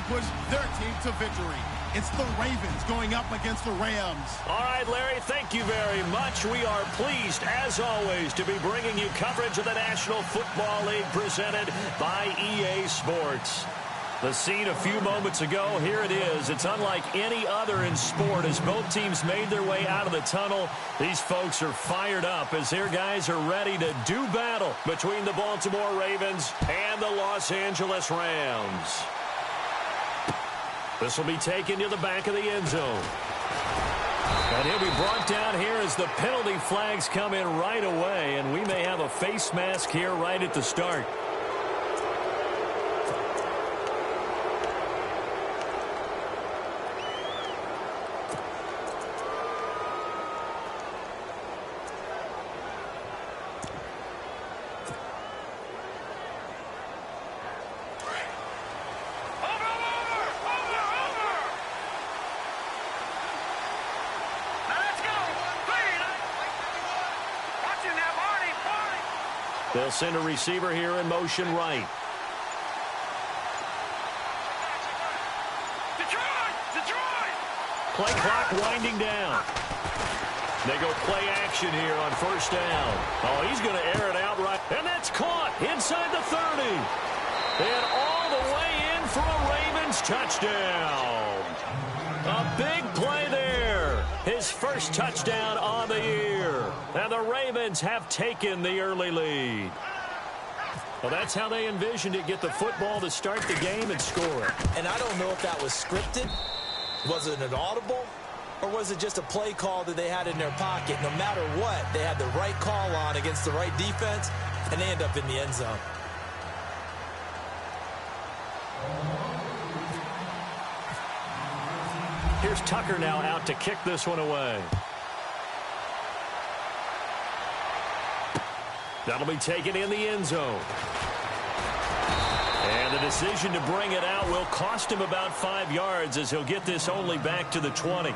push their team to victory. It's the Ravens going up against the Rams. All right, Larry, thank you very much. We are pleased, as always, to be bringing you coverage of the National Football League presented by EA Sports. The scene a few moments ago, here it is. It's unlike any other in sport as both teams made their way out of the tunnel. These folks are fired up as their guys are ready to do battle between the Baltimore Ravens and the Los Angeles Rams. This will be taken to the back of the end zone. And he'll be brought down here as the penalty flags come in right away, and we may have a face mask here right at the start. They'll send a receiver here in motion right. Detroit! Play clock winding down. They go play action here on first down. Oh, he's going to air it out right. And that's caught inside the 30. And all the way in for a Ravens touchdown. A big play there. His first touchdown on the year. And the Ravens have taken the early lead. Well, that's how they envisioned it. Get the football to start the game and score. And I don't know if that was scripted. Was it an audible? Or was it just a play call that they had in their pocket? No matter what, they had the right call on against the right defense, and they end up in the end zone. Here's Tucker now out to kick this one away. That'll be taken in the end zone. And the decision to bring it out will cost him about 5 yards as he'll get this only back to the 20.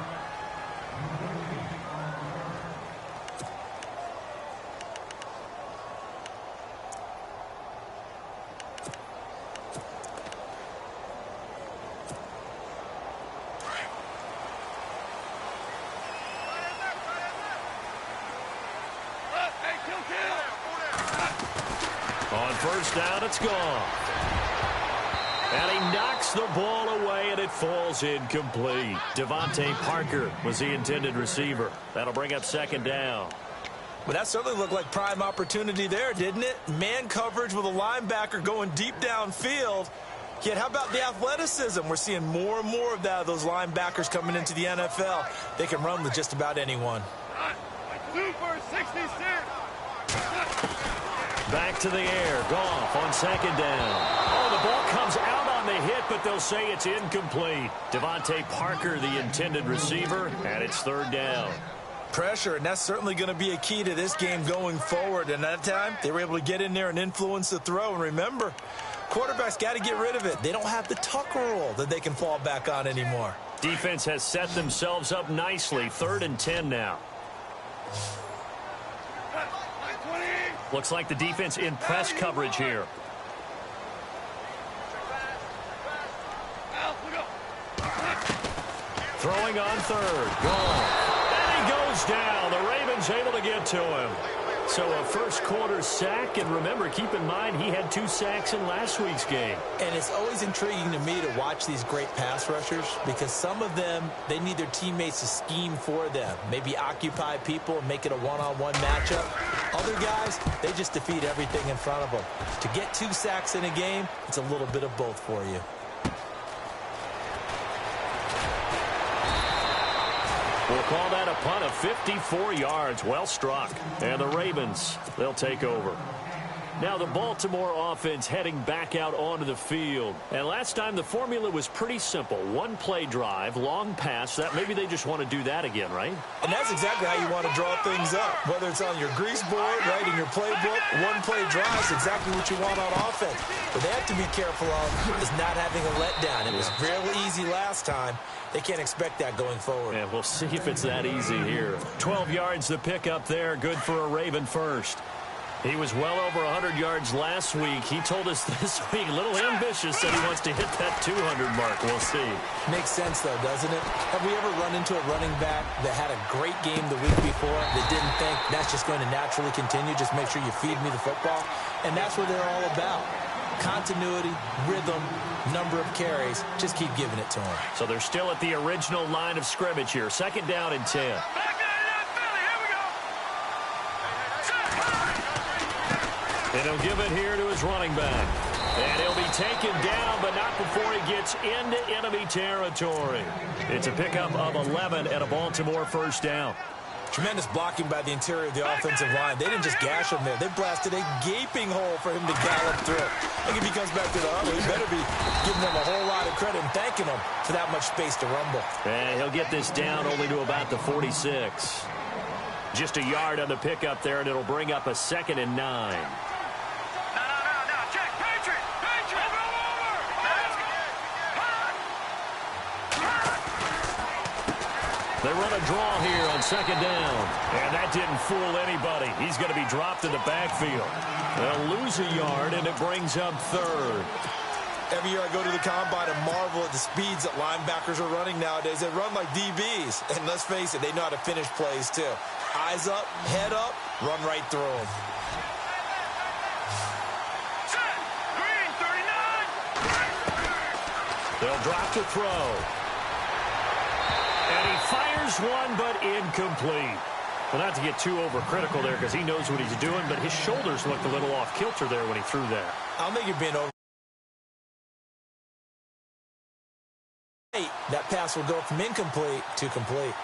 On first down, it's gone. And he knocks the ball away, and it falls incomplete. Devontae Parker was the intended receiver. That'll bring up second down. Well, that certainly looked like prime opportunity there, didn't it? Man coverage with a linebacker going deep downfield. Yet how about the athleticism? We're seeing more and more of that, those linebackers coming into the NFL. They can run with just about anyone. Super 66. Back to the air. Goff on second down. Oh, the ball comes out on the hit, but they'll say it's incomplete. Devontae Parker, the intended receiver, and it's third down. Pressure, and that's certainly going to be a key to this game going forward. And that time, they were able to get in there and influence the throw. And remember, quarterbacks got to get rid of it. They don't have the Tucker rule that they can fall back on anymore. Defense has set themselves up nicely. 3rd and 10 now. Looks like the defense in press coverage here. Throwing on third. Gone. And he goes down. The Ravens able to get to him. So a first quarter sack, and remember, keep in mind he had 2 sacks in last week's game. And it's always intriguing to me to watch these great pass rushers because some of them, they need their teammates to scheme for them. Maybe occupy people and make it a one-on-one matchup. Other guys, they just defeat everything in front of them. To get 2 sacks in a game, it's a little bit of both for you. We'll call that a punt of 54 yards. Well struck. And the Ravens, they'll take over. Now the Baltimore offense heading back out onto the field. And last time the formula was pretty simple. 1-play drive, long pass. That maybe they just want to do that again, right? And that's exactly how you want to draw things up. Whether it's on your grease board, right, in your playbook, 1-play drive is exactly what you want on offense. But they have to be careful of is not having a letdown. It was real easy last time. They can't expect that going forward. And we'll see if it's that easy here. 12 yards the pick up there. Good for a Raven first. He was well over 100 yards last week. He told us this week, a little ambitious, that he wants to hit that 200 mark. We'll see. Makes sense, though, doesn't it? Have we ever run into a running back that had a great game the week before that didn't think that's just going to naturally continue? Just make sure you feed me the football. And that's what they're all about. Continuity, rhythm, number of carries. Just keep giving it to them. So they're still at the original line of scrimmage here. 2nd down and 10. And he'll give it here to his running back. And he'll be taken down, but not before he gets into enemy territory. It's a pickup of 11 and a Baltimore 1st down. Tremendous blocking by the interior of the offensive line. They didn't just gash him there. They blasted a gaping hole for him to gallop through. I think if he comes back to the huddle, he better be giving them a whole lot of credit and thanking them for that much space to rumble. And he'll get this down only to about the 46. Just a yard on the pickup there, and it'll bring up a 2nd and 9. They run a draw here on 2nd down. And that didn't fool anybody. He's going to be dropped in the backfield. They'll lose a yard, and it brings up 3rd. Every year I go to the combine and marvel at the speeds that linebackers are running nowadays. They run like DBs. And let's face it, they know how to finish plays too. Eyes up, head up, run right through them. They'll drop to throw. And he fires one, but incomplete. Well, not to get too overcritical there because he knows what he's doing, but his shoulders looked a little off kilter there when he threw that. I don't think you're being over. That pass will go from incomplete to complete.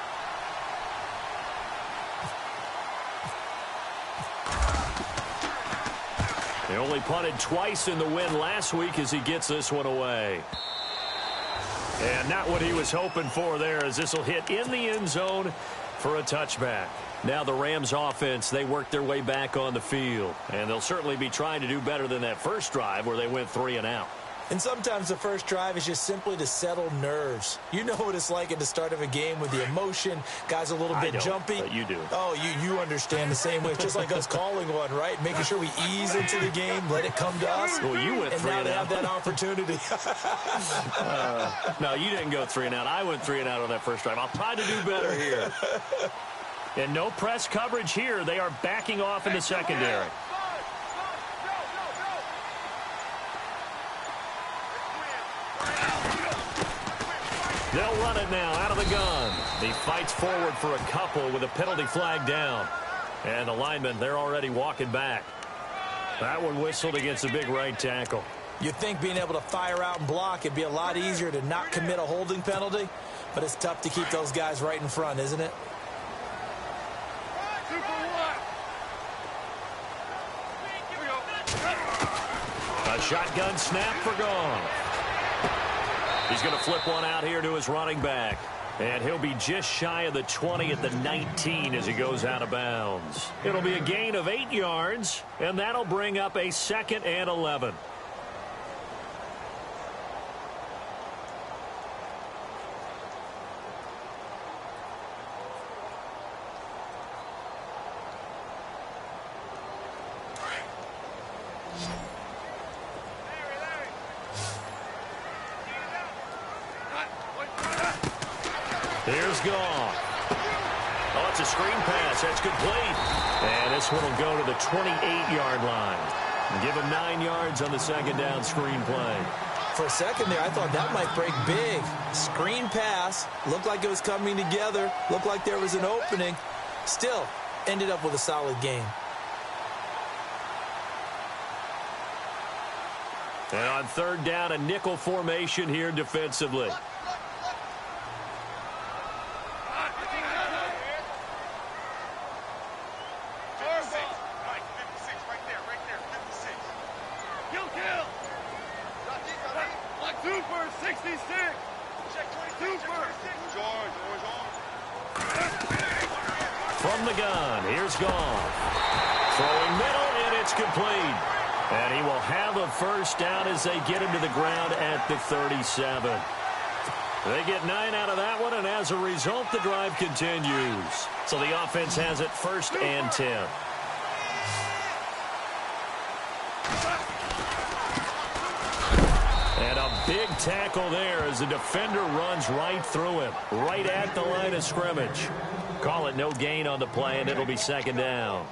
They only punted twice in the win last week as he gets this one away. And not what he was hoping for there, as this will hit in the end zone for a touchback. Now the Rams offense, they work their way back on the field. And they'll certainly be trying to do better than that first drive where they went 3 and out. And sometimes the first drive is just simply to settle nerves. You know what it's like at the start of a game with the emotion. Guys a little bit jumpy. But you do. Oh, you understand the same way. It's just like us calling one, right? Making sure we ease into the game, let it come to us. Well, you went 3 and out. And now they have that opportunity. No, you didn't go 3 and out. I went 3 and out on that first drive. I'll try to do better here. And no press coverage here. They are backing off in the secondary. They'll run it now out of the gun. He fights forward for a couple with a penalty flag down. And the linemen, they're already walking back. That one whistled against a big right tackle. You'd think being able to fire out and block, it'd be a lot easier to not commit a holding penalty. But it's tough to keep those guys right in front, isn't it? A shotgun snap for Gone. He's going to flip one out here to his running back. And he'll be just shy of the 20 at the 19 as he goes out of bounds. It'll be a gain of 8 yards, and that'll bring up a 2nd and 11. Here's Gone. Oh, it's a screen pass. That's complete. And this one will go to the 28-yard line. Give him 9 yards on the 2nd down screen play. For a second there, I thought that might break big. Screen pass. Looked like it was coming together. Looked like there was an opening. Still, ended up with a solid game. And on 3rd down, a nickel formation here defensively. From the gun, here's Gone. Throwing middle, and it's complete. And he will have a first down as they get him to the ground at the 37. They get 9 out of that one, and as a result, the drive continues. So the offense has it 1st and 10. Big tackle there as the defender runs right through him, right at the line of scrimmage. Call it no gain on the play, and it'll be second down.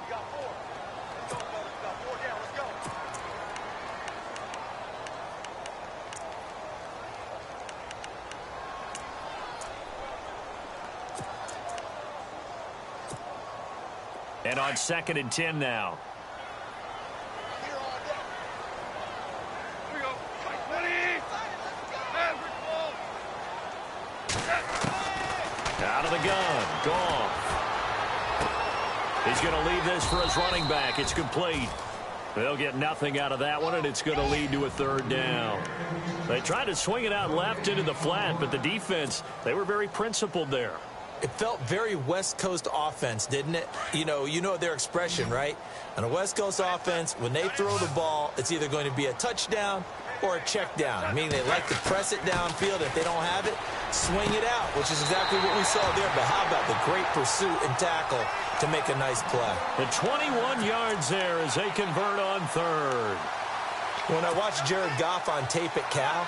And on 2nd and 10 now. Out of the gun. Gone. He's going to leave this for his running back. It's complete. They'll get nothing out of that one, and it's going to lead to a 3rd down. They tried to swing it out left into the flat, but the defense, they were very principled there. It felt very West Coast offense, didn't it? You know their expression, right? On a West Coast offense, when they throw the ball, it's either going to be a touchdown or a check down. Meaning they like to press it downfield. If they don't have it, swing it out, which is exactly what we saw there. But how about the great pursuit and tackle to make a nice play? The 21 yards there as they convert on 3rd. When I watched Jared Goff on tape at Cal,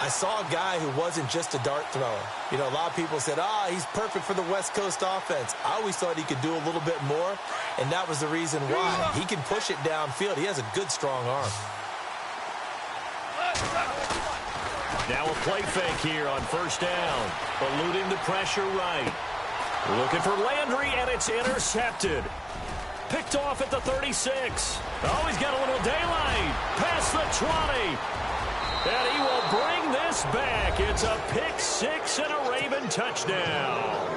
I saw a guy who wasn't just a dart thrower. A lot of people said, he's perfect for the West Coast offense. I always thought he could do a little bit more, and that was the reason why. He can push it downfield. He has a good, strong arm. Now a play fake here on 1st down. Eluding the pressure right. Looking for Landry, and it's intercepted. Picked off at the 36. Oh, he's got a little daylight. Past the 20. And he will bring this back. It's a pick 6 and a Raven touchdown.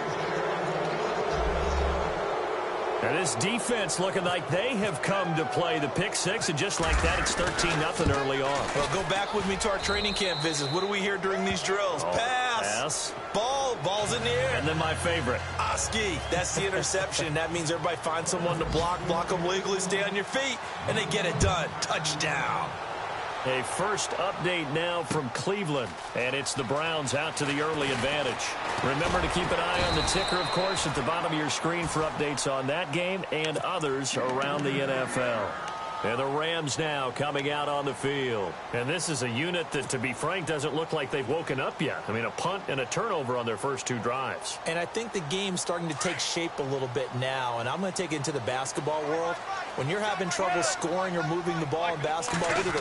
And this defense looking like they have come to play the pick 6, and just like that, it's 13-0 early on. Well, go back with me to our training camp visits. What do we hear during these drills? Pass. Ball's in the air. And then my favorite. Oski. That's the interception. That means everybody finds someone to block them legally, stay on your feet, and they get it done. Touchdown. A first update now from Cleveland, and it's the Browns out to the early advantage. Remember to keep an eye on the ticker, of course, at the bottom of your screen for updates on that game and others around the NFL. And the Rams now coming out on the field. And this is a unit that, to be frank, doesn't look like they've woken up yet. I mean, a punt and a turnover on their first 2 drives. And I think the game's starting to take shape a little bit now, and I'm going to take it into the basketball world. When you're having trouble scoring or moving the ball in basketball, what do?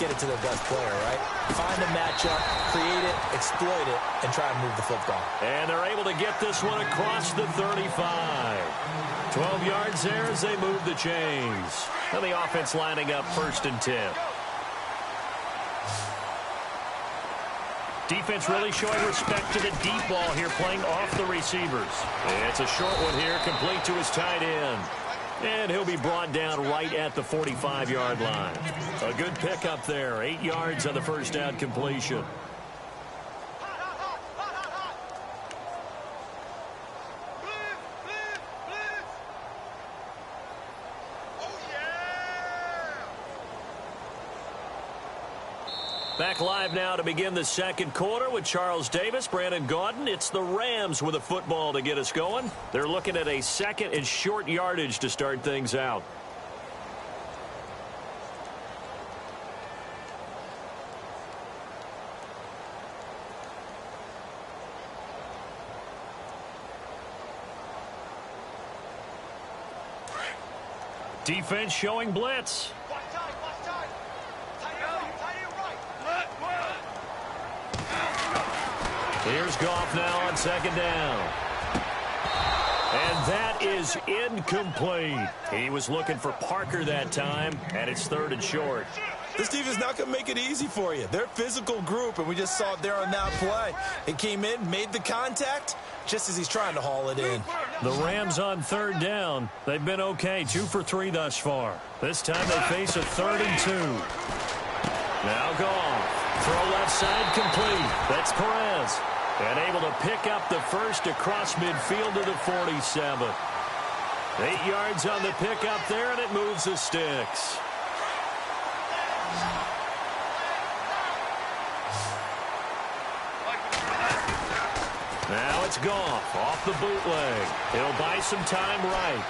Get it to their best player, right? Find a matchup, create it, exploit it, and try and move the football. And they're able to get this one across the 35. 12 yards there as they move the chains. And the offense lining up 1st and 10. Defense really showing respect to the deep ball here, playing off the receivers. And it's a short one here, complete to his tight end. And he'll be brought down right at the 45-yard line. A good pickup there, 8 yards on the first down completion. Back live now to begin the second quarter with Charles Davis, Brandon Gaudin. It's the Rams with a football to get us going. They're looking at a 2nd and short yardage to start things out. Defense showing blitz. Here's Goff now on 2nd down. And that is incomplete. He was looking for Parker that time, and it's 3rd and short. This team is not going to make it easy for you. They're a physical group, and we just saw it there on that play. It came in, made the contact, just as he's trying to haul it in. The Rams on 3rd down. They've been okay, 2 for 3 thus far. This time they face a 3rd and 2. Now Goff. Throw left side complete. That's Perez. And able to pick up the first across midfield to the 47. 8 yards on the pickup there, and it moves the sticks. Now it's Goff off the bootleg. He'll buy some time right.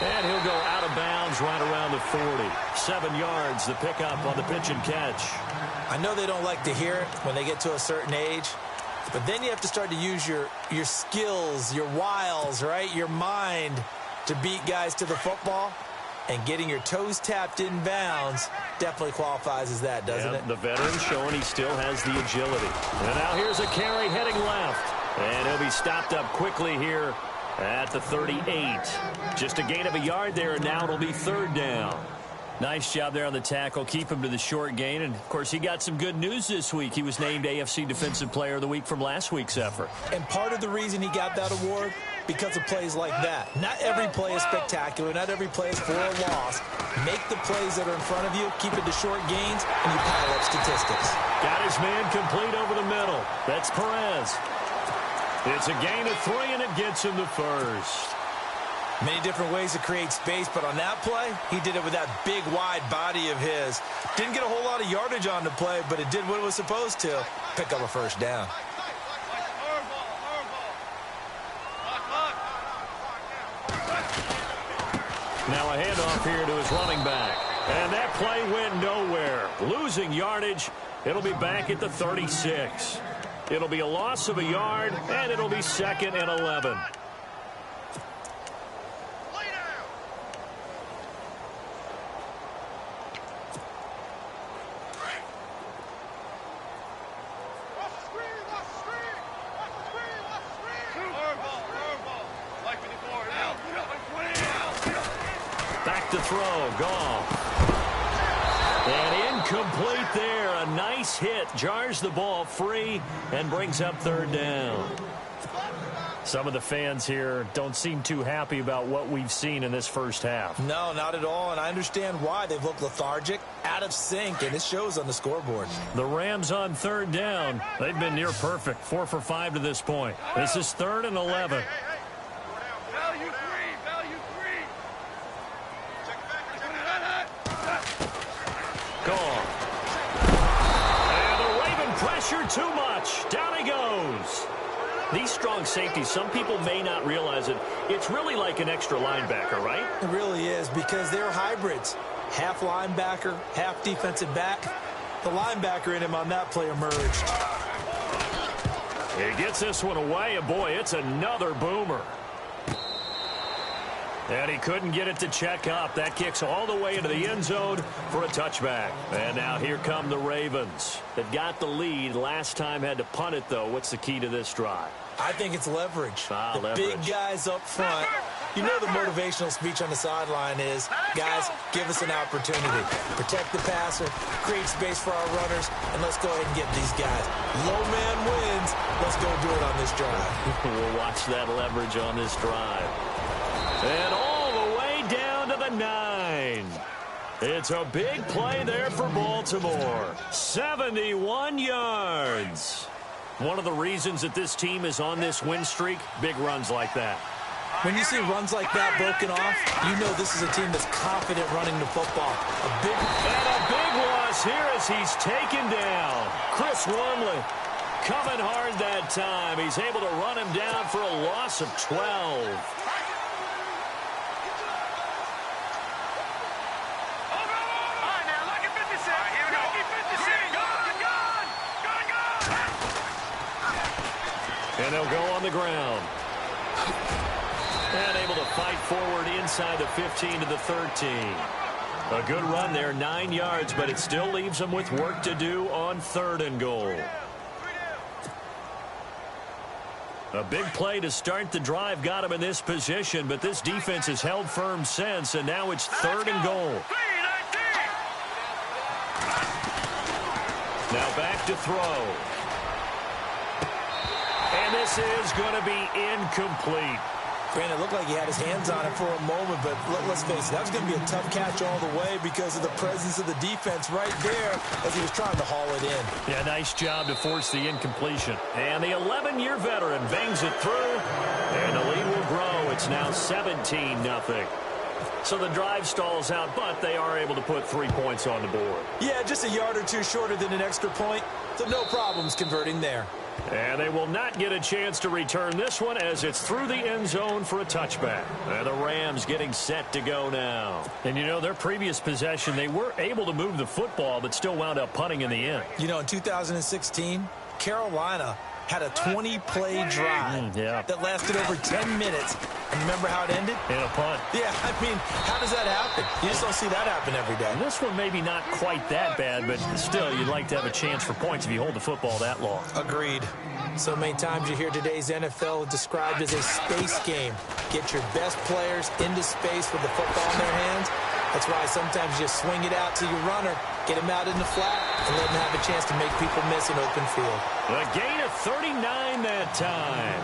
And he'll go out of bounds right around the 40. 7 yards, the pickup on the pitch and catch. I know they don't like to hear it when they get to a certain age, but then you have to start to use your skills, your wiles, right? Your mind to beat guys to the football. And getting your toes tapped in bounds definitely qualifies as that, doesn't it? The veteran showing he still has the agility. And now here's a carry heading left. And he'll be stopped up quickly here at the 38. Just a gain of a yard there, and now it'll be 3rd down. Nice job there on the tackle. Keep him to the short gain. And, of course, he got some good news this week. He was named AFC Defensive Player of the Week from last week's effort. And part of the reason he got that award, because of plays like that. Not every play is spectacular. Not every play is for a loss. Make the plays that are in front of you, keep it to short gains, and you pile up statistics. Got his man complete over the middle. That's Perez. It's a gain of 3, and it gets him the first. Many different ways to create space, but on that play, he did it with that big, wide body of his. Didn't get a whole lot of yardage on the play, but it did what it was supposed to. Pick up a first down. Now a handoff here to his running back. And that play went nowhere. Losing yardage. It'll be back at the 36. It'll be a loss of a yard, and it'll be 2nd and 11. Back to throw. Goff. And incomplete there. A nice hit. Jars the ball free and brings up 3rd down. Some of the fans here don't seem too happy about what we've seen in this first half. No, not at all, and I understand why. They've looked lethargic, out of sync, and it shows on the scoreboard. The Rams on 3rd down. They've been near perfect, 4 for 5 to this point. This is 3rd and 11. Gone. And the Raven pressure too much. Down he goes. These strong safeties, some people may not realize it. It's really like an extra linebacker, right? It really is, because they're hybrids. Half linebacker, half defensive back. The linebacker in him on that play emerged. He gets this one away, and boy, it's another boomer. And he couldn't get it to check up. That kicks all the way into the end zone for a touchback. And now here come the Ravens. That got the lead. Last time had to punt it, though. What's the key to this drive? I think it's leverage. Leverage. Big guys up front. You know the motivational speech on the sideline is, guys, give us an opportunity. Protect the passer, create space for our runners, and let's go ahead and get these guys. Low man wins. Let's go do it on this drive. We'll watch that leverage on this drive. And all the way down to the 9. It's a big play there for Baltimore. 71 yards. One of the reasons that this team is on this win streak, big runs like that. When you see runs like that broken off, you know this is a team that's confident running the football. And a big loss here as he's taken down. Chris Wormley coming hard that time. He's able to run him down for a loss of 12. And they'll go on the ground. And able to fight forward inside the 15 to the 13. A good run there, 9 yards, but it still leaves them with work to do on 3rd and goal. A big play to start the drive got him in this position, but this defense has held firm since, and now it's 3rd and goal. Now back to throw. And this is going to be incomplete. Brandon, it looked like he had his hands on it for a moment, but let's face it, that was going to be a tough catch all the way because of the presence of the defense right there as he was trying to haul it in. Yeah, nice job to force the incompletion. And the 11-year veteran bangs it through, and the lead will grow. It's now 17-0. So the drive stalls out, but they are able to put 3 points on the board. Yeah, just a yard or two shorter than an extra point, so no problems converting there. And they will not get a chance to return this one as it's through the end zone for a touchback. And the Rams getting set to go now. And, you know, their previous possession, they were able to move the football but still wound up punting in the end. You know, in 2016, Carolina had a 20-play drive that lasted over 10 minutes. And remember how it ended? In a punt. Yeah, I mean, how does that happen? You just don't see that happen every day. And this one maybe not quite that bad, but still, you'd like to have a chance for points if you hold the football that long. Agreed. So many times you hear today's NFL described as a space game. Get your best players into space with the football in their hands. That's why sometimes you just swing it out to your runner, get him out in the flat, and let him have a chance to make people miss an open field. A gain of 39 that time.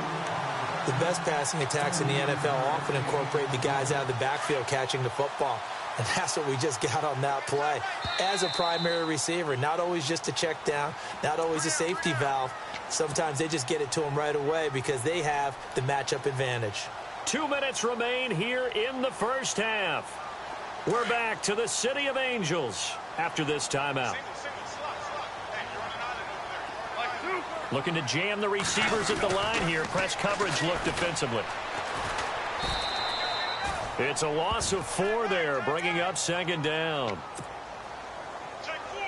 The best passing attacks in the NFL often incorporate the guys out of the backfield catching the football. And that's what we just got on that play. As a primary receiver, not always just a check down, not always a safety valve. Sometimes they just get it to them right away because they have the matchup advantage. 2 minutes remain here in the first half. We're back to the City of Angels after this timeout. Looking to jam the receivers at the line here. Press coverage look defensively. It's a loss of 4 there, bringing up second down. Check 4.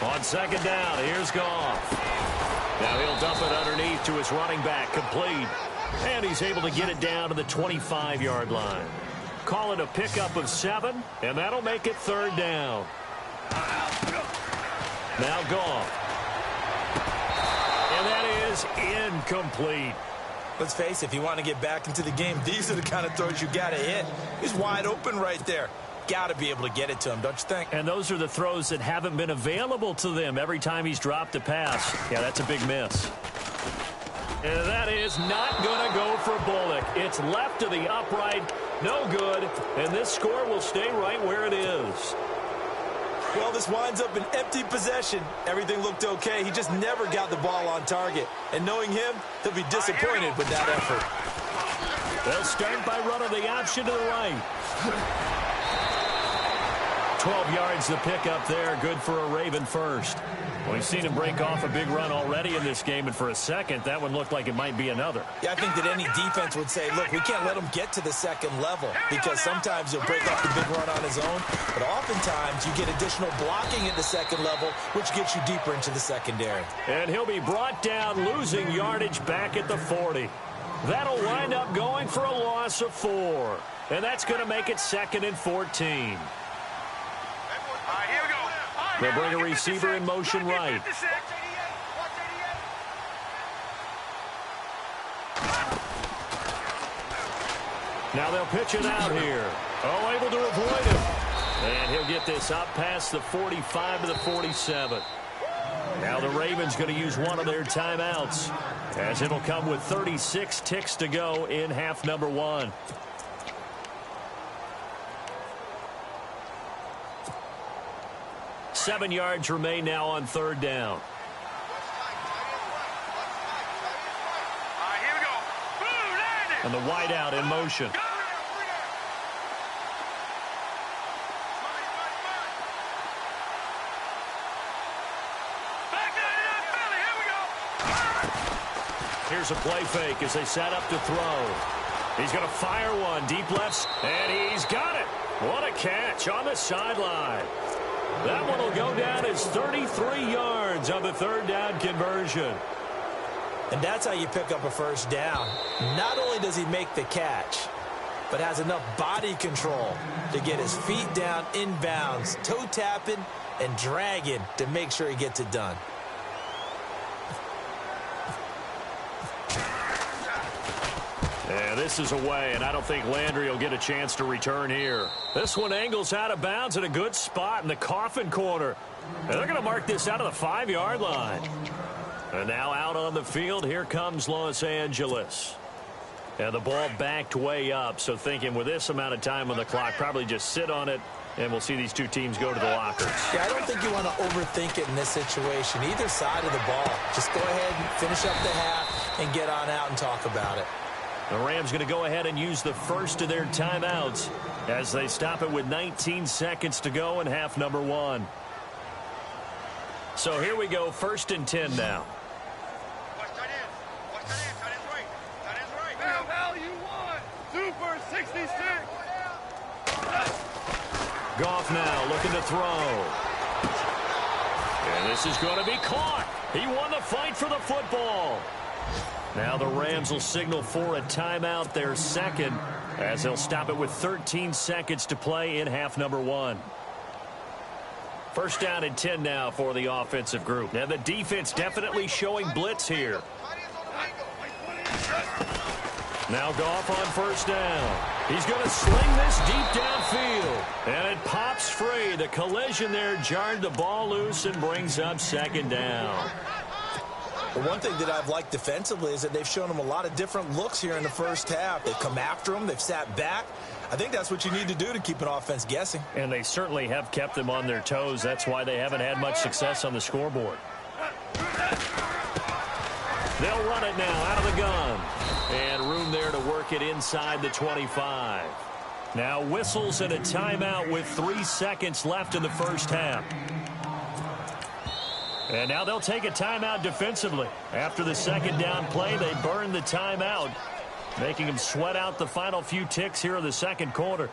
On second down, here's Goff. Now he'll dump it underneath to his running back, complete. And he's able to get it down to the 25-yard line. Call it a pickup of 7, and that'll make it third down. Now Goff. And that is incomplete. Let's face it, if you want to get back into the game, these are the kind of throws you got to hit. He's wide open right there. Got to be able to get it to him, don't you think? And those are the throws that haven't been available to them every time he's dropped a pass. Yeah, that's a big miss. And that is not going to go for Bullock. It's left to the upright. No good. And this score will stay right where it is. Well, this winds up an empty possession. Everything looked okay. He just never got the ball on target. And knowing him, he'll be disappointed with that effort. They'll start by running the option to the right. 12 yards to pick up there. Good for a Raven first. Well, we've seen him break off a big run already in this game, and for a second, that one looked like it might be another. Yeah, I think that any defense would say, look, we can't let him get to the second level because sometimes he'll break off the big run on his own, but oftentimes you get additional blocking at the second level, which gets you deeper into the secondary. And he'll be brought down, losing yardage back at the 40. That'll wind up going for a loss of 4, and that's going to make it 2nd and 14. They'll bring a receiver in motion right. Now they'll pitch it out here. Oh, able to avoid him. And he'll get this up past the 45 to the 47. Now the Ravens going to use one of their timeouts, as it'll come with 36 ticks to go in half number 1. Seven yards remain now on third down. Here we go. Boom, And the wideout in motion. Here's a play fake as they set up to throw. He's going to fire one deep left, and he's got it. What a catch on the sideline. That one will go down as 33 yards on the third down conversion. And that's how you pick up a first down. Not only does he make the catch, but has enough body control to get his feet down inbounds, toe tapping and dragging to make sure he gets it done. Yeah, this is away, and I don't think Landry will get a chance to return here. This one angles out of bounds at a good spot in the coffin corner. And they're going to mark this out of the 5-yard line. And now out on the field, here comes Los Angeles. And the ball backed way up, so thinking with this amount of time on the clock, probably just sit on it And we'll see these two teams go to the lockers. Yeah, I don't think you want to overthink it in this situation. Either side of the ball. Just go ahead and finish up the half and get on out and talk about it. The Rams going to go ahead and use the first of their timeouts as they stop it with 19 seconds to go in half number 1. So here we go, 1st and 10 now. Watch that in. Watch that in. That is right. That is right. Hell, you won. Super 66. Goff now looking to throw. And this is going to be caught. He won the fight for the football. Now the Rams will signal for a timeout, their second, as they'll stop it with 13 seconds to play in half number 1. 1st down and 10 now for the offensive group. Now the defense definitely showing blitz here. Now Goff on 1st down. He's going to sling this deep downfield. And it pops free. The collision there jarred the ball loose and brings up 2nd down. Well, one thing that I've liked defensively is that they've shown them a lot of different looks here in the first half. They've come after them. They've sat back. I think that's what you need to do to keep an offense guessing. And they certainly have kept them on their toes. That's why they haven't had much success on the scoreboard. They'll run it now out of the gun. And room there to work it inside the 25. Now whistles and a timeout with 3 seconds left in the first half. And now they'll take a timeout defensively. After the 2nd down play, they burn the timeout, making them sweat out the final few ticks here in the 2nd quarter.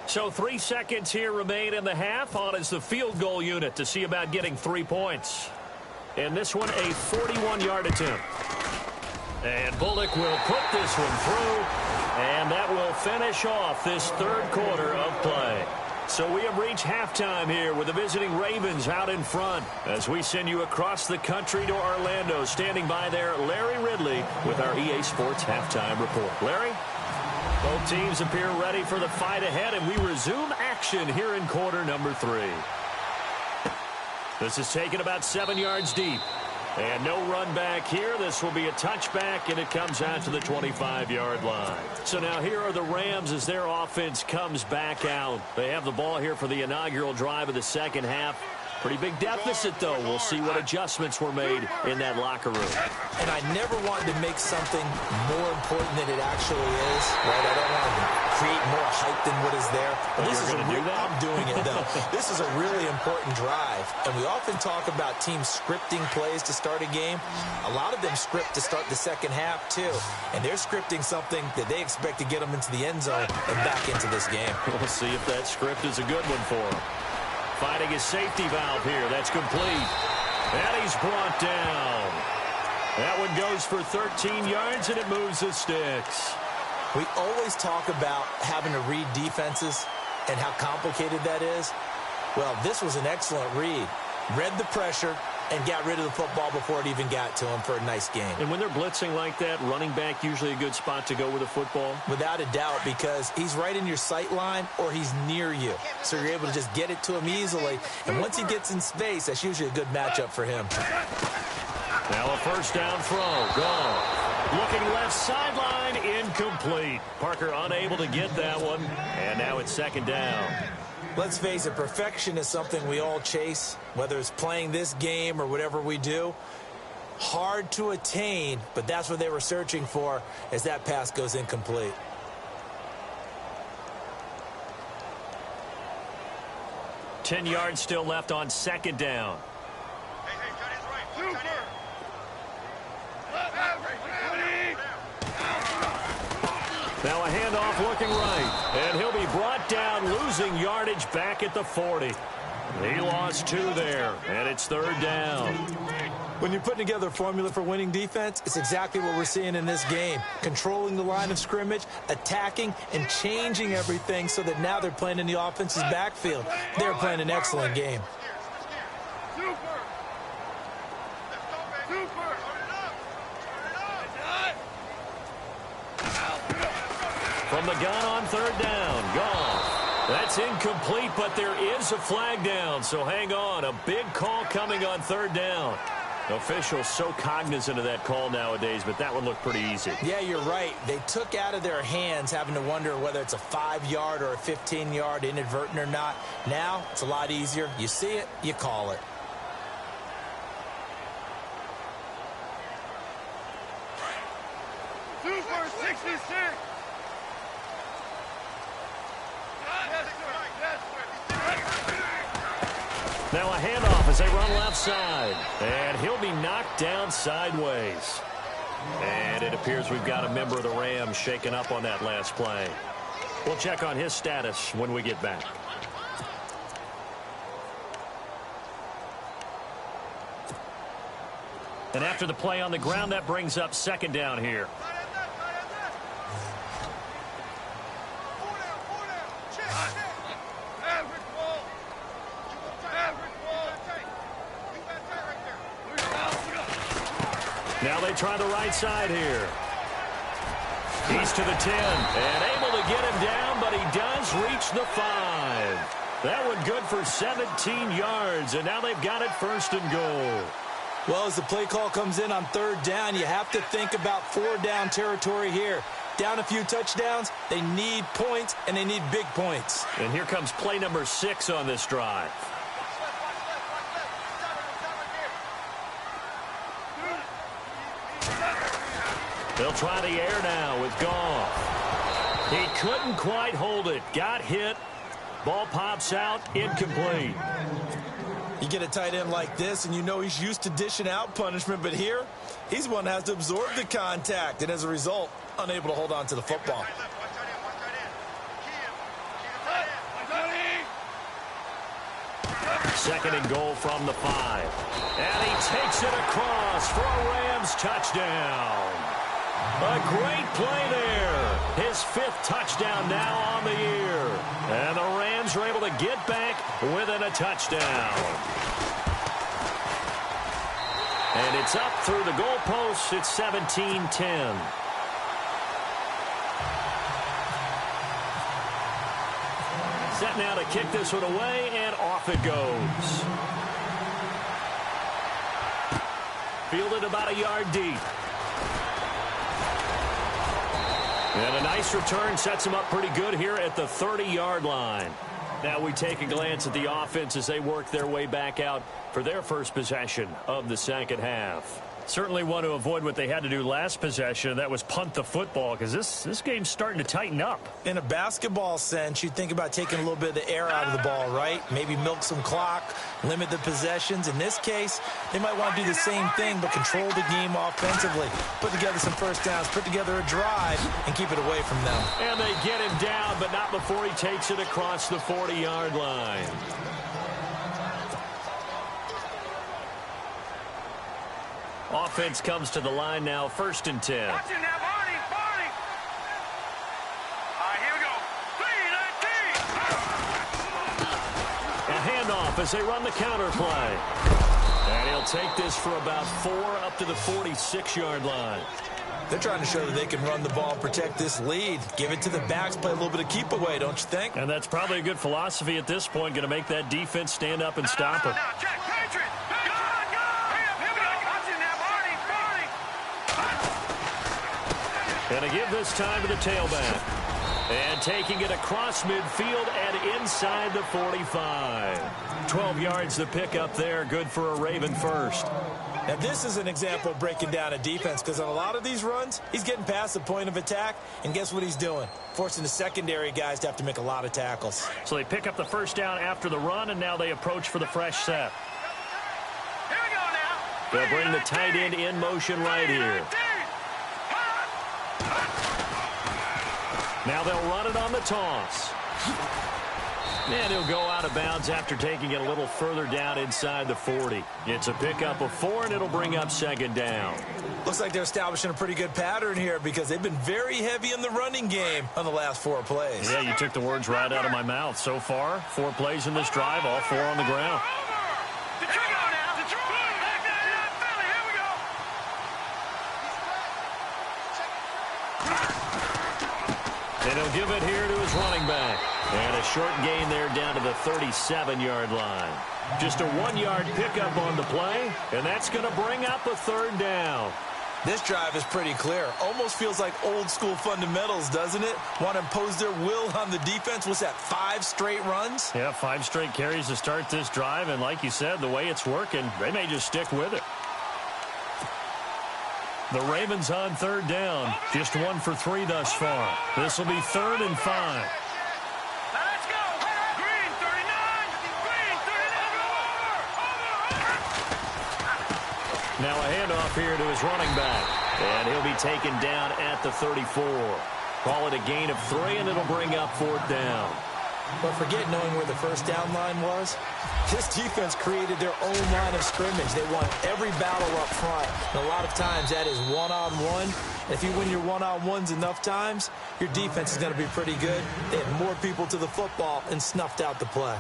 So 3 seconds here remain in the half. On is the field goal unit to see about getting 3 points. And this one, a 41-yard attempt. And Bullock will put this one through, and that will finish off this 3rd quarter of play. So we have reached halftime here with the visiting Ravens out in front as we send you across the country to Orlando. Standing by there, Larry Ridley with our EA Sports halftime report. Larry? Both teams appear ready for the fight ahead, and we resume action here in quarter number 3. This is taken about 7 yards deep. And no run back here. This will be a touchback, and it comes out to the 25-yard line. So now here are the Rams as their offense comes back out. They have the ball here for the inaugural drive of the 2nd half. Pretty big deficit, though. We'll see what adjustments were made in that locker room. And I never wanted to make something more important than it actually is, right? I don't want to create more hype than what is there. But this is I'm doing it, though. This is a really important drive. And we often talk about teams scripting plays to start a game. A lot of them script to start the 2nd half, too. And they're scripting something that they expect to get them into the end zone and back into this game. We'll see if that script is a good one for them. Finding his safety valve here. That's complete. And he's brought down. That one goes for 13 yards, and it moves the sticks. We always talk about having to read defenses and how complicated that is. Well, this was an excellent read. Read the pressure and got rid of the football before it even got to him for a nice game. And when they're blitzing like that, running back usually a good spot to go with the football? Without a doubt, because he's right in your sight line or he's near you. So you're able to just get it to him easily. And once he gets in space, that's usually a good matchup for him. Now a 1st down throw. Gone. Looking left sideline, incomplete. Parker unable to get that one. And now it's 2nd down. Let's face it, perfection is something we all chase, whether it's playing this game or whatever we do. Hard to attain, but that's what they were searching for as that pass goes incomplete. $10 yards still left on 2nd down. Hey, that is right. Watch that in. Now a handoff looking right. And he'll be brought down, losing yardage back at the 40. He lost 2 there, and it's 3rd down. When you're putting together a formula for winning defense, it's exactly what we're seeing in this game. Controlling the line of scrimmage, attacking, and changing everything so that now they're playing in the offense's backfield. They're playing an excellent game. From the gun on 3rd down. Goff. That's incomplete, but there is a flag down. So hang on. A big call coming on 3rd down. Officials so cognizant of that call nowadays, but that would look pretty easy. Yeah, you're right. They took out of their hands having to wonder whether it's a 5-yard or a 15-yard inadvertent or not. Now, it's a lot easier. You see it, you call it. Super 66. Now a handoff as they run left side. And he'll be knocked down sideways. And it appears we've got a member of the Rams shaken up on that last play. We'll check on his status when we get back. And after the play on the ground, that brings up second down here. Now they try the right side here. He's to the 10 and able to get him down, but he does reach the 5. That one good for 17 yards, and now they've got it first and goal. Well, as the play call comes in on third down, you have to think about 4-down territory here. Down a few touchdowns, they need points, and they need big points. And here comes play number 6 on this drive. They'll try the air now with Goff. He couldn't quite hold it. Got hit. Ball pops out. Incomplete. You get a tight end like this, and you know he's used to dishing out punishment, but here, he's one that has to absorb the contact, and as a result, unable to hold on to the football. Second and goal from the 5. And he takes it across for a Rams touchdown. A great play there. His 5th touchdown now on the year. And the Rams are able to get back within a touchdown. And it's up through the goalposts. It's 17-10. Set now to kick this one away, and off it goes. Fielded about a yard deep. And a nice return sets him up pretty good here at the 30-yard line. Now we take a glance at the offense as they work their way back out for their first possession of the second half. Certainly want to avoid what they had to do last possession. That was punt the football, because this game's starting to tighten up. In a basketball sense, you think about taking a little bit of the air out of the ball, right? Maybe milk some clock, limit the possessions. In this case, they might want to do the same thing, but control the game offensively. Put together some first downs, put together a drive, and keep it away from them. And they get him down, but not before he takes it across the 40-yard line. Offense comes to the line now, 1st and 10. Watch it now, Barney, Barney. All right, here we go. A handoff as they run the counter play. And he'll take this for about 4 up to the 46-yard line. They're trying to show that they can run the ball and protect this lead. Give it to the backs, play a little bit of keep away, don't you think? And that's probably a good philosophy at this point, going to make that defense stand up and stop it. Now, check, Patriot. And to give this time to the tailback. And taking it across midfield and inside the 45. 12 yards the pickup there. Good for a Raven first. Now, this is an example of breaking down a defense, because on a lot of these runs, he's getting past the point of attack, and guess what he's doing? Forcing the secondary guys to have to make a lot of tackles. So they pick up the first down after the run, and now they approach for the fresh set. Here we go now. They'll bring the tight end in motion right here. Now they'll run it on the toss. And he'll go out of bounds after taking it a little further down inside the 40. It's a pickup of 4, and it'll bring up second down. Looks like they're establishing a pretty good pattern here, because they've been very heavy in the running game on the last 4 plays. Yeah, you took the words right out of my mouth. So far, 4 plays in this drive, all 4 on the ground. And he'll give it here to his running back. And a short gain there down to the 37-yard line. Just a 1-yard pickup on the play, and that's going to bring up a third down. This drive is pretty clear. Almost feels like old-school fundamentals, doesn't it? Want to impose their will on the defense. What's that, 5 straight runs? Yeah, 5 straight carries to start this drive, and like you said, the way it's working, they may just stick with it. The Ravens on third down. Just 1 for 3 thus far. This will be 3rd and 5. Let's go. Green 39. Green 39. Now a handoff here to his running back. And he'll be taken down at the 34. Call it a gain of 3, and it'll bring up 4th down. But forget knowing where the first down line was. This defense created their own line of scrimmage. They won every battle up front. And a lot of times that is one-on-one. If you win your one-on-ones enough times, your defense is going to be pretty good. They had more people to the football and snuffed out the play.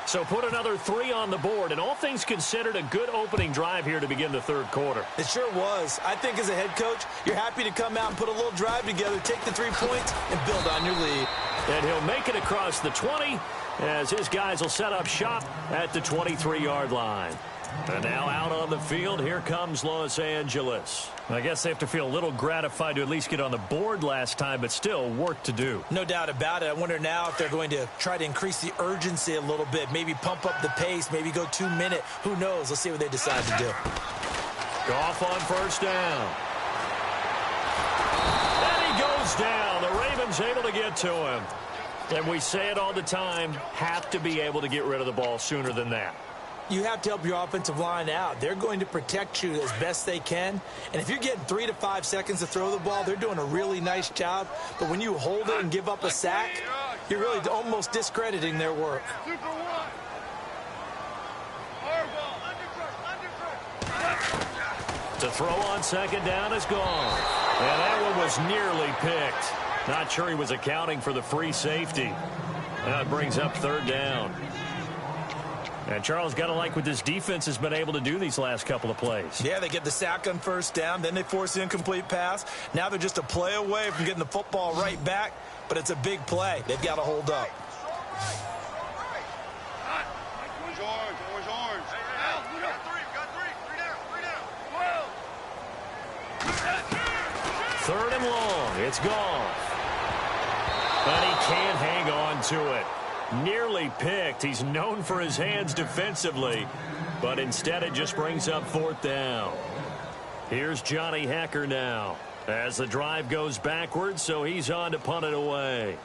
So put another 3 on the board, and all things considered, a good opening drive here to begin the third quarter. It sure was. I think as a head coach, you're happy to come out and put a little drive together, take the 3 points, and build on your lead. And he'll make it across the 20 as his guys will set up shop at the 23-yard line. And now out on the field, here comes Los Angeles. I guess they have to feel a little gratified to at least get on the board last time, but still work to do. No doubt about it. I wonder now if they're going to try to increase the urgency a little bit, maybe pump up the pace, maybe go 2-minute. Who knows? Let's see what they decide to do. Goff on first down. And he goes down. The Ravens able to get to him. And we say it all the time, have to be able to get rid of the ball sooner than that. You have to help your offensive line out. They're going to protect you as best they can. And if you're getting 3 to 5 seconds to throw the ball, they're doing a really nice job. But when you hold it and give up a sack, you're really almost discrediting their work. Super 1. Undercrush. To throw on second down is gone. And that one was nearly picked. Not sure he was accounting for the free safety. Now it brings up 3rd down. And Charles, got to like what this defense has been able to do these last couple of plays. Yeah, they get the sack on first down, then they force the incomplete pass. Now they're just a play away from getting the football right back, but it's a big play. They've got to hold up. Orange. Al, we got 3. We got 3. 3 down. 12. 3rd and long. It's gone. But he can't hang on to it. Nearly picked. He's known for his hands defensively, but instead it just brings up 4th down. Here's Johnny Hacker now as the drive goes backwards, so he's on to punt it away.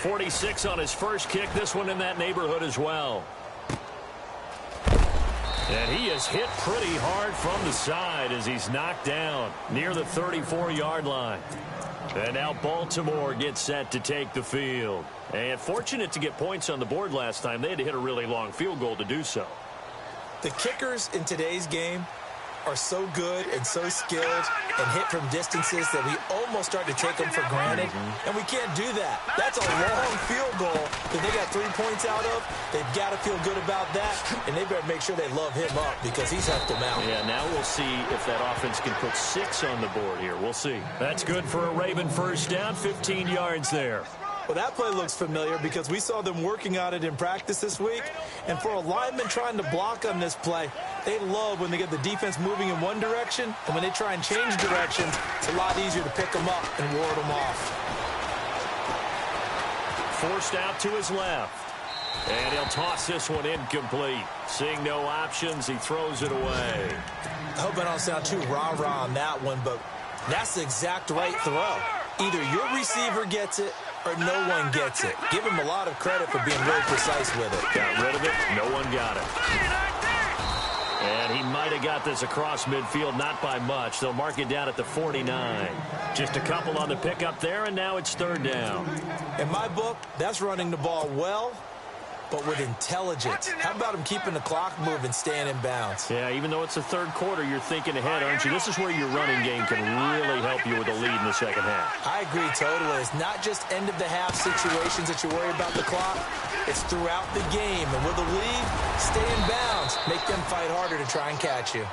.46 on his first kick. This one in that neighborhood as well. And he is hit pretty hard from the side as he's knocked down near the 34-yard line. And now Baltimore gets set to take the field. And fortunate to get points on the board last time. They had to hit a really long field goal to do so. The kickers in today's game are so good and so skilled and hit from distances that we almost start to take them for granted. And we can't do that. That's a long field goal that they got 3 points out of. They've got to feel good about that, and they better make sure they love him up because he's helped them out. Yeah, now we'll see if that offense can put 6 on the board here. We'll see. That's good for a Raven first down, 15 yards there. Well, that play looks familiar because we saw them working on it in practice this week. And for a lineman trying to block on this play, they love when they get the defense moving in one direction. And when they try and change directions, it's a lot easier to pick them up and ward them off. Forced out to his left. And he'll toss this one incomplete. Seeing no options, he throws it away. I hope I don't sound too rah-rah on that one, but that's the exact right throw. Either your receiver gets it or no one gets it. Give him a lot of credit for being really precise with it. Got rid of it. No one got it. And he might have got this across midfield, not by much. They'll mark it down at the 49. Just a couple on the pickup there, and now it's 3rd down. In my book, that's running the ball well, but with intelligence. How about him keeping the clock moving, staying in bounds? Yeah, even though it's the third quarter, you're thinking ahead, aren't you? This is where your running game can really help you with a lead in the second half. I agree totally. It's not just end-of-the-half situations that you worry about the clock. It's throughout the game. And with a lead, stay in bounds. Make them fight harder to try and catch you.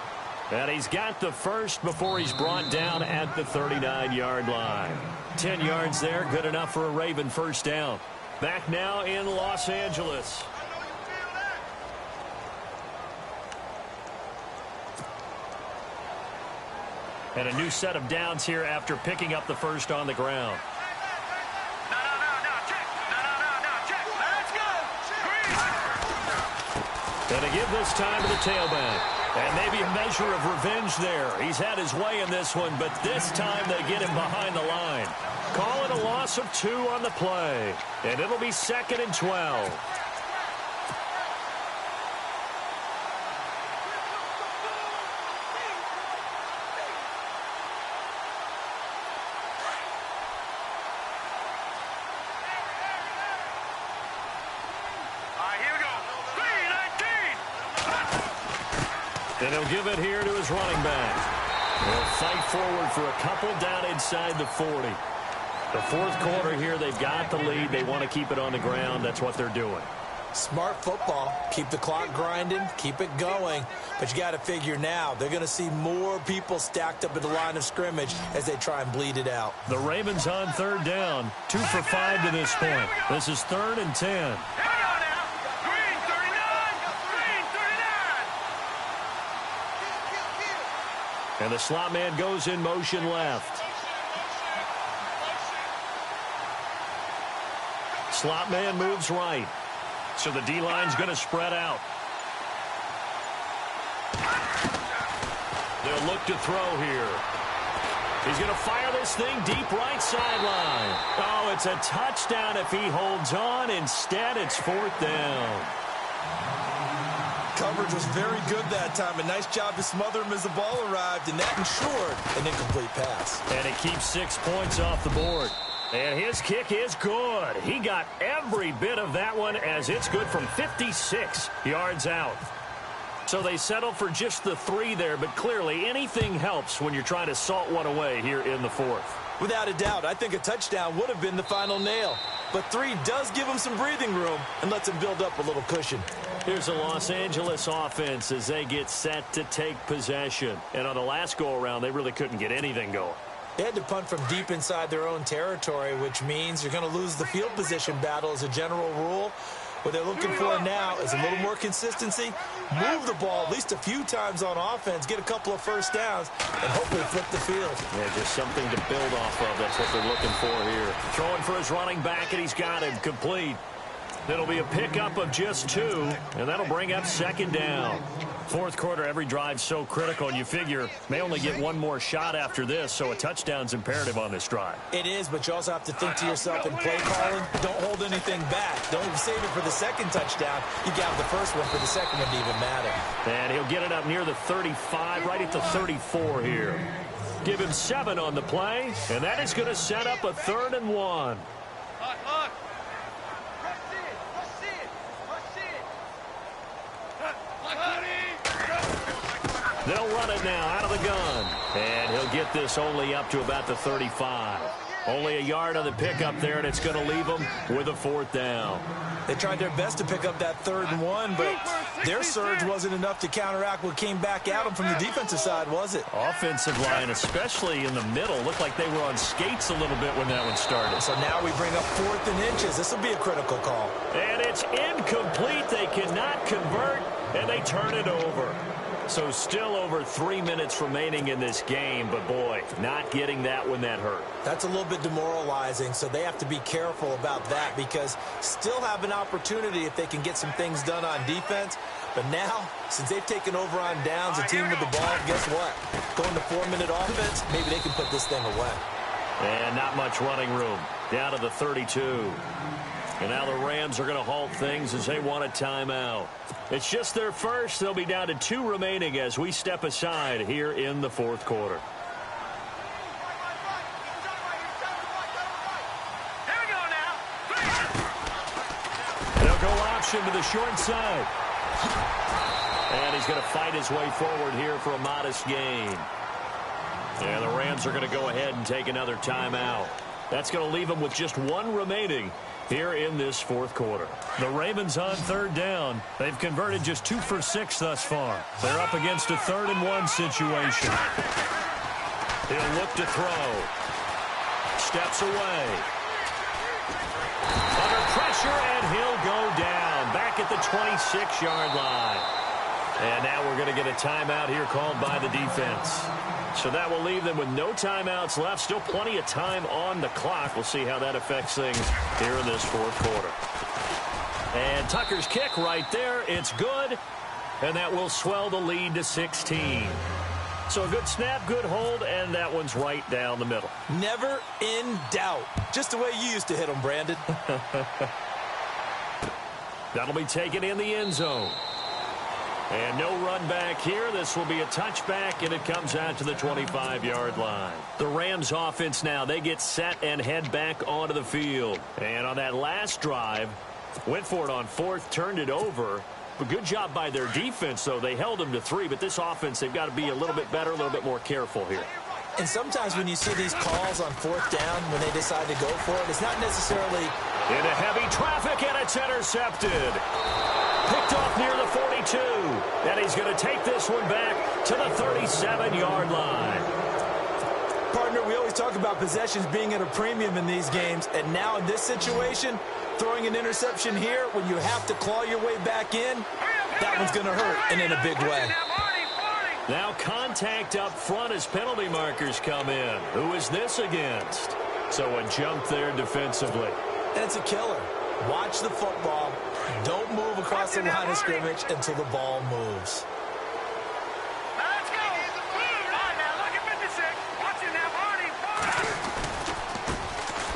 And he's got the first before he's brought down at the 39-yard line. 10 yards there, good enough for a Raven first down. Back now in Los Angeles. And a new set of downs here after picking up the first on the ground. And to give this time to the tailback. And maybe a measure of revenge there. He's had his way in this one, but this time they get him behind the line. Call it a loss of 2 on the play. And it'll be 2nd and 12. And he'll give it here to his running back. He'll fight forward for a couple down inside the 40. The fourth quarter here, they've got the lead. They want to keep it on the ground. That's what they're doing. Smart football. Keep the clock grinding. Keep it going. But you got to figure now, they're going to see more people stacked up at the line of scrimmage as they try and bleed it out. The Ravens on 3rd down. 2 for 5 to this point. This is 3rd and 10. And the slot man goes in motion left. Slot man moves right. So the D-line's going to spread out. They'll look to throw here. He's going to fire this thing deep right sideline. Oh, it's a touchdown if he holds on. Instead, it's 4th down. Coverage was very good that time. A nice job to smother him as the ball arrived, and that ensured an incomplete pass. And it keeps 6 points off the board. And his kick is good. He got every bit of that one as it's good from 56 yards out. So they settle for just the 3 there, but clearly anything helps when you're trying to salt one away here in the 4th. Without a doubt, I think a touchdown would have been the final nail. But 3 does give him some breathing room and lets him build up a little cushion. Here's the Los Angeles offense as they get set to take possession. And on the last go-around, they really couldn't get anything going. They had to punt from deep inside their own territory, which means you're going to lose the field position battle as a general rule. What they're looking for now is a little more consistency, move the ball at least a few times on offense, get a couple of first downs, and hopefully flip the field. Yeah, just something to build off of. That's what they're looking for here. Throwing for his running back, and he's got him complete. It'll be a pickup of just 2, and that'll bring up 2nd down. Fourth quarter, every drive's so critical, and you figure may only get one more shot after this, so a touchdown's imperative on this drive. It is, but you also have to think to yourself in play calling, don't hold anything back. Don't save it for the second touchdown. You got the first one for the second one to even matter. And he'll get it up near the 35, right at the 34 here. Give him 7 on the play, and that is going to set up a 3rd and 1. They'll run it now out of the gun. And he'll get this only up to about the 35. Only a yard on the pickup there, and it's going to leave them with a 4th down. They tried their best to pick up that 3rd and 1, but their surge wasn't enough to counteract what came back at them from the defensive side, was it? Offensive line, especially in the middle, looked like they were on skates a little bit when that one started. So now we bring up 4th and inches. This will be a critical call. And it's incomplete. They cannot convert, and they turn it over. So still over 3 minutes remaining in this game, but boy, not getting that when that hurt. That's a little bit demoralizing, so they have to be careful about that because still have an opportunity if they can get some things done on defense. But now, since they've taken over on downs, a team with the ball, guess what? Going to 4-minute offense, maybe they can put this thing away. And not much running room. Down to the 32. And now the Rams are going to halt things as they want a timeout. It's just their first. They'll be down to 2 remaining as we step aside here in the 4th quarter. They'll go option to the short side. And he's going to fight his way forward here for a modest gain. And the Rams are going to go ahead and take another timeout. That's going to leave them with just 1 remaining here in this fourth quarter. The Ravens on third down. They've converted just 2 for 6 thus far. They're up against a 3rd-and-1 situation. He'll look to throw. Steps away. Under pressure, and he'll go down. Back at the 26-yard line. And now we're going to get a timeout here called by the defense. So that will leave them with no timeouts left. Still plenty of time on the clock. We'll see how that affects things here in this fourth quarter. And Tucker's kick right there. It's good. And that will swell the lead to 16. So a good snap, good hold, and that one's right down the middle. Never in doubt. Just the way you used to hit them, Brandon. That'll be taken in the end zone. And no run back here. This will be a touchback, and it comes out to the 25-yard line. The Rams offense now, they get set and head back onto the field. And on that last drive, went for it on 4th, turned it over. A good job by their defense, though. They held them to 3, but this offense, they've got to be a little bit better, a little bit more careful here. And sometimes when you see these calls on 4th down, when they decide to go for it, it's not necessarily... Into heavy traffic, and it's intercepted. Picked off near the 42. And he's going to take this one back to the 37-yard line. Partner, we always talk about possessions being at a premium in these games. And now in this situation, throwing an interception here when you have to claw your way back in, that one's going to hurt, and in a big way. Now contact up front as penalty markers come in. Who is this against? So a jump there defensively. And it's a killer. Watch the football. Don't move across the line of scrimmage until the ball moves. Let's go. All right, now look at 56. Watch it now, Barney.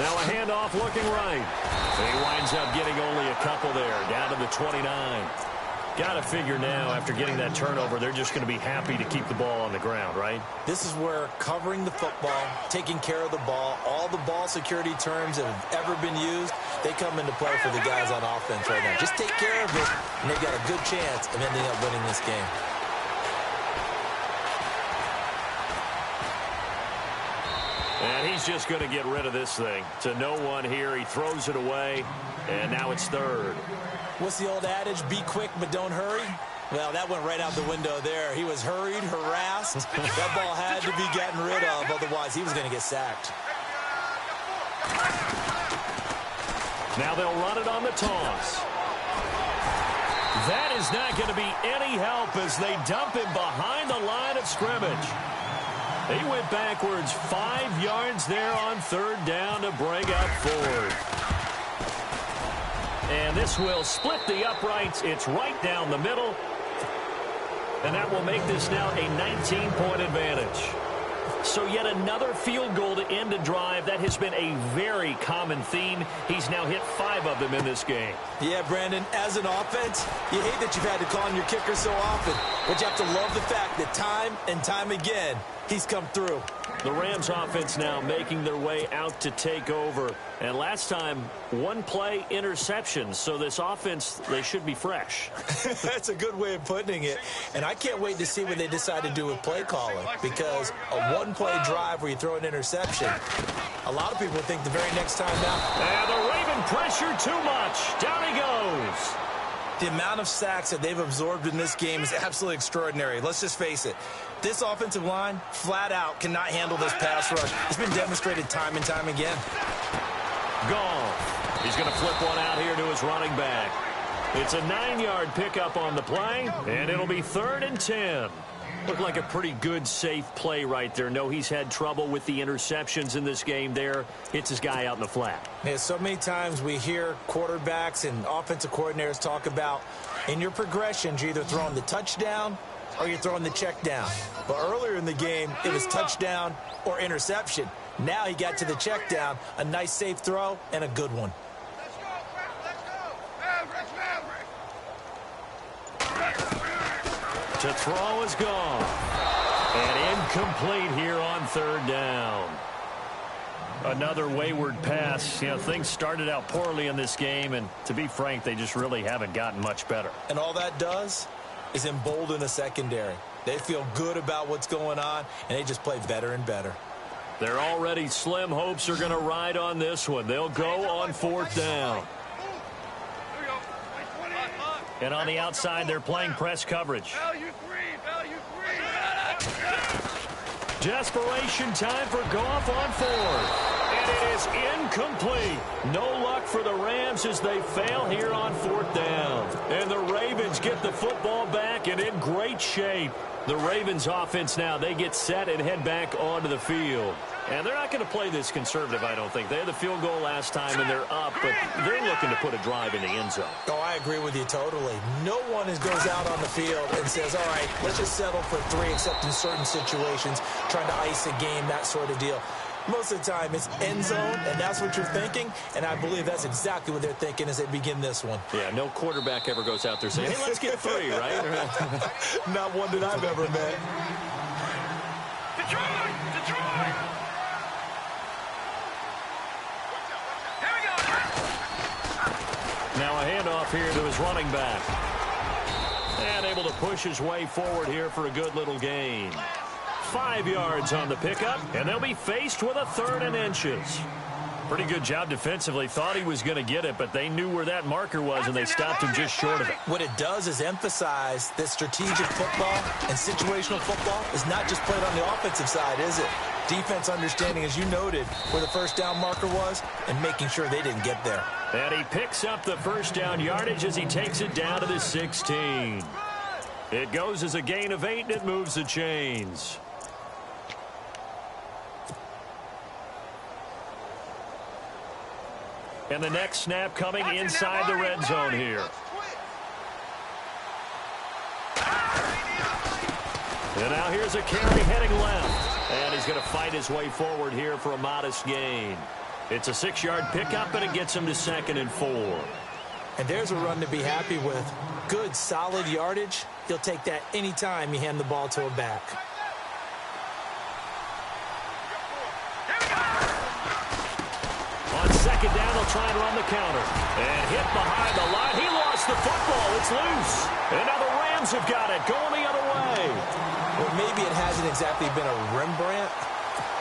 Now a handoff looking right. He winds up getting only a couple there, down to the 29. Got to figure now, after getting that turnover, they're just going to be happy to keep the ball on the ground, right? This is where covering the football, taking care of the ball, all the ball security terms that have ever been used, they come into play for the guys on offense right now. Just take care of it, and they've got a good chance of ending up winning this game. And he's just going to get rid of this thing. To no one here. He throws it away, and now it's 3rd. What's the old adage? Be quick, but don't hurry. Well, that went right out the window there. He was hurried, harassed. That ball had to be gotten rid of, otherwise he was going to get sacked. Now they'll run it on the toss. That is not going to be any help as they dump him behind the line of scrimmage. He went backwards 5 yards there on 3rd down to bring up 4th. And this will split the uprights. It's right down the middle. And that will make this now a 19-point advantage. So yet another field goal to end a drive. That has been a very common theme. He's now hit 5 of them in this game. Yeah, Brandon, as an offense, you hate that you've had to call on your kicker so often. But you have to love the fact that time and time again, he's come through. The Rams offense now making their way out to take over. And last time, 1 play interception. So this offense, they should be fresh. That's a good way of putting it. And I can't wait to see what they decide to do with play calling. Because a 1-play drive where you throw an interception, a lot of people think the very next time down. And the Raven pressure too much. Down he goes. The amount of sacks that they've absorbed in this game is absolutely extraordinary. Let's just face it. This offensive line, flat out, cannot handle this pass rush. It's been demonstrated time and time again. Gone. He's going to flip one out here to his running back. It's a 9-yard pickup on the play, and it'll be 3rd and 10. Looked like a pretty good, safe play right there. No, he's had trouble with the interceptions in this game there. Hits his guy out in the flat. Yeah, so many times we hear quarterbacks and offensive coordinators talk about in your progressions, you're either throwing the touchdown or you're throwing the check down. But earlier in the game, it was touchdown or interception. Now he got to the check down, a nice safe throw, and a good one. Let's go. To throw is gone. And incomplete here on 3rd down. Another wayward pass. You know, things started out poorly in this game, and to be frank, they just really haven't gotten much better. And all that does is embolden the secondary. They feel good about what's going on, and they just play better and better. Their already slim hopes are going to ride on this one. They'll go on 4th down. And on the outside, they're playing press coverage. Value three. Desperation time for Goff on 4th. And it is incomplete. No luck for the Rams as they fail here on 4th down. And the Ravens get the football back and in great shape. The Ravens offense now, they get set and head back onto the field. And they're not going to play this conservative, I don't think. They had the field goal last time, and they're up, but they're looking to put a drive in the end zone. Oh, I agree with you totally. No one goes out on the field and says, all right, let's just settle for 3, except in certain situations, trying to ice a game, that sort of deal. Most of the time, it's end zone, and that's what you're thinking, and I believe that's exactly what they're thinking as they begin this one. Yeah, no quarterback ever goes out there saying, hey, let's get 3, right? Not one that I've ever met. Detroit! Here we go. Now a handoff here to his running back. And able to push his way forward here for a good little gain. 5 yards on the pickup, and they'll be faced with a 3rd and inches. Pretty good job defensively. Thought he was going to get it, but they knew where that marker was, and they stopped him just short of it. What it does is emphasize that strategic football and situational football is not just played on the offensive side, is it? Defense understanding, as you noted, where the 1st down marker was and making sure they didn't get there. And he picks up the 1st down yardage as he takes it down to the 16. It goes as a gain of 8, and it moves the chains. And the next snap coming inside the red zone here. And now here's a carry heading left. And he's going to fight his way forward here for a modest gain. It's a 6-yard pickup, and it gets him to 2nd and 4. And there's a run to be happy with. Good, solid yardage. He'll take that anytime you hand the ball to a back. On 2nd down, they'll try and run the counter. And hit behind the line. He lost the football. It's loose. And now the Rams have got it. Going the other way. Well, maybe it hasn't exactly been a Rembrandt,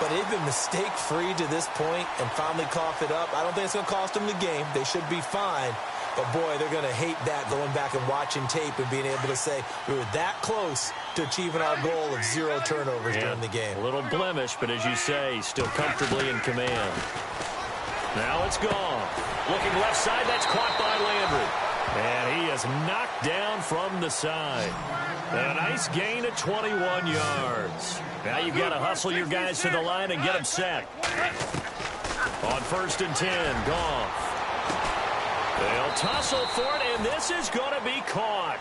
but they've been mistake-free to this point and finally cough it up. I don't think it's going to cost them the game. They should be fine. But, boy, they're going to hate that, going back and watching tape and being able to say we were that close to achieving our goal of 0 turnovers during the game. A little blemish, but as you say, still comfortably in command. Now it's gone. Looking left side, that's caught by Landry. And he is knocked down from the side. And a nice gain of 21 yards. Now you've got to hustle your guys to the line and get them set. On 1st and 10, Goff. They'll tussle for it, and this is going to be caught.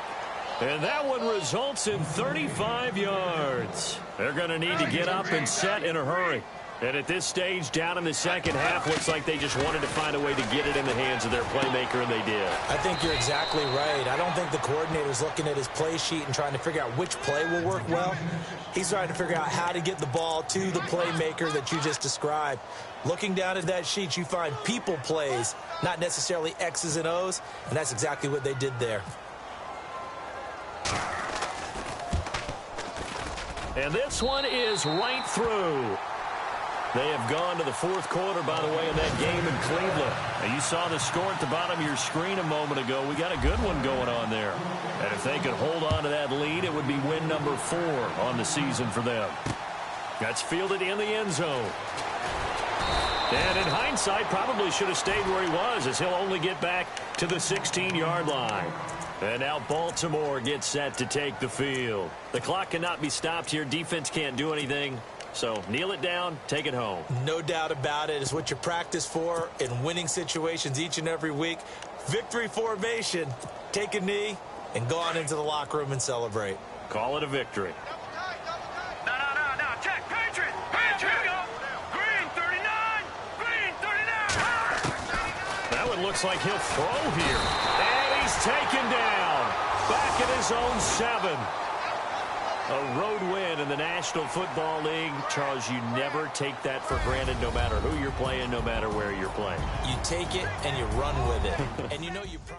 And that one results in 35 yards. They're going to need to get up and set in a hurry. And at this stage, down in the 2nd half, looks like they just wanted to find a way to get it in the hands of their playmaker, and they did. I think you're exactly right. I don't think the coordinator's looking at his play sheet and trying to figure out which play will work well. He's trying to figure out how to get the ball to the playmaker that you just described. Looking down at that sheet, you find people plays, not necessarily X's and O's, and that's exactly what they did there. And this one is right through. They have gone to the 4th quarter, by the way, in that game in Cleveland. Now, you saw the score at the bottom of your screen a moment ago. We got a good one going on there. And if they could hold on to that lead, it would be win number 4 on the season for them. That's fielded in the end zone. And in hindsight, probably should have stayed where he was, as he'll only get back to the 16-yard line. And now Baltimore gets set to take the field. The clock cannot be stopped here. Defense can't do anything. So kneel it down, take it home. No doubt about it. It's what you practice for in winning situations each and every week. Victory formation. Take a knee and go on into the locker room and celebrate. Call it a victory. No. Check. Patriot. Here we go. Green 39. Green 39. That one looks like he'll throw here. And he's taken down. Back at his own 7. A road win in the National Football League. Charles, you never take that for granted, no matter who you're playing, no matter where you're playing. You take it and you run with it. And you know you prime.